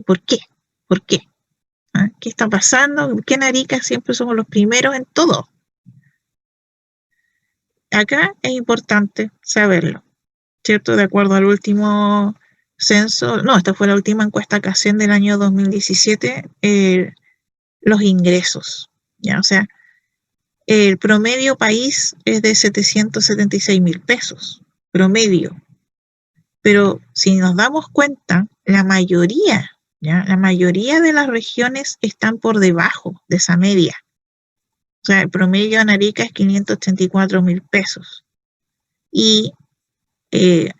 ¿por qué? ¿Por qué? ¿Ah? ¿Qué está pasando? ¿Por qué en Arica siempre somos los primeros en todo? Acá es importante saberlo, ¿cierto? De acuerdo al último censo, no, esta fue la última encuesta que hacen del año 2017, los ingresos, ¿ya? O sea, el promedio país es de 776.000 pesos, promedio. Pero si nos damos cuenta, la mayoría, ¿ya? La mayoría de las regiones están por debajo de esa media. O sea, el promedio en Arica es 584.000 pesos. Y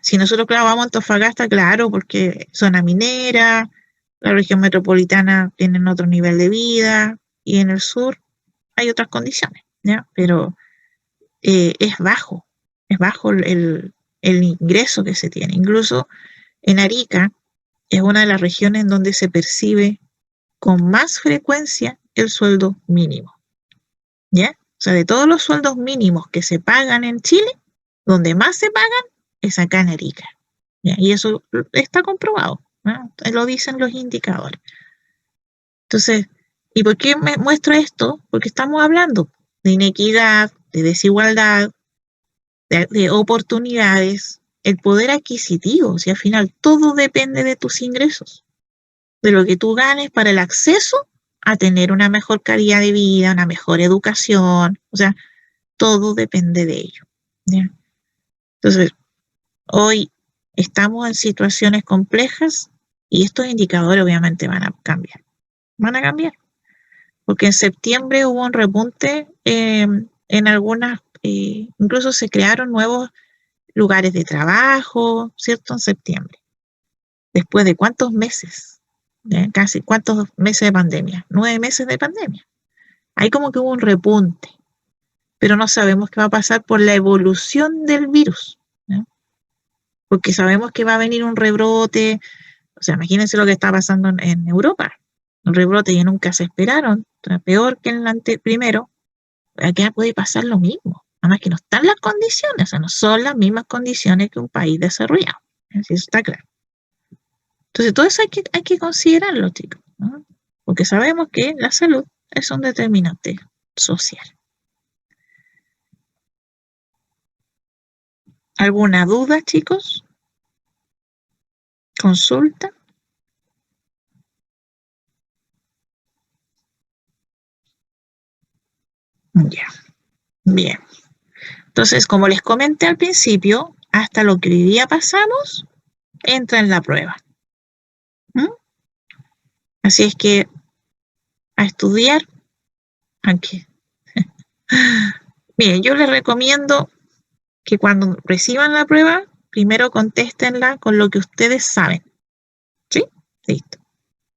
si nosotros, claro, vamos a Antofagasta, claro, porque zona minera, la región metropolitana tienen otro nivel de vida, y en el sur hay otras condiciones, ¿ya? Pero es bajo el ingreso que se tiene. Incluso en Arica es una de las regiones en donde se percibe con más frecuencia el sueldo mínimo, ¿ya? O sea, de todos los sueldos mínimos que se pagan en Chile, donde más se pagan es acá en Arica, ¿ya? Y eso está comprobado, ¿no? Lo dicen los indicadores. Entonces, ¿y por qué me muestro esto? Porque estamos hablando de inequidad, de desigualdad, de oportunidades, el poder adquisitivo. Si al final todo depende de tus ingresos, de lo que tú ganes para el acceso a tener una mejor calidad de vida, una mejor educación, o sea, todo depende de ello, ¿ya? Entonces, hoy estamos en situaciones complejas y estos indicadores obviamente van a cambiar, porque en septiembre hubo un repunte en algunas, incluso se crearon nuevos lugares de trabajo, ¿cierto? En septiembre. Después de cuántos meses, casi cuántos meses de pandemia, 9 meses de pandemia. Ahí como que hubo un repunte, pero no sabemos qué va a pasar por la evolución del virus, ¿no? Porque sabemos que va a venir un rebrote, o sea, imagínense lo que está pasando en Europa, un rebrote que nunca se esperaron, peor que en el primero, acá puede pasar lo mismo, nada más que no están las condiciones, o sea, no son las mismas condiciones que un país desarrollado, eso está claro. Entonces, todo eso hay que considerarlo, chicos, ¿no? Porque sabemos que la salud es un determinante social. ¿Alguna duda, chicos? ¿Consulta? Ya, bien. Entonces, como les comenté al principio, hasta lo que hoy día pasamos, entra en la prueba. ¿Mm? Así es que a estudiar, aunque... Miren, yo les recomiendo que cuando reciban la prueba, primero contéstenla con lo que ustedes saben. ¿Sí? Listo.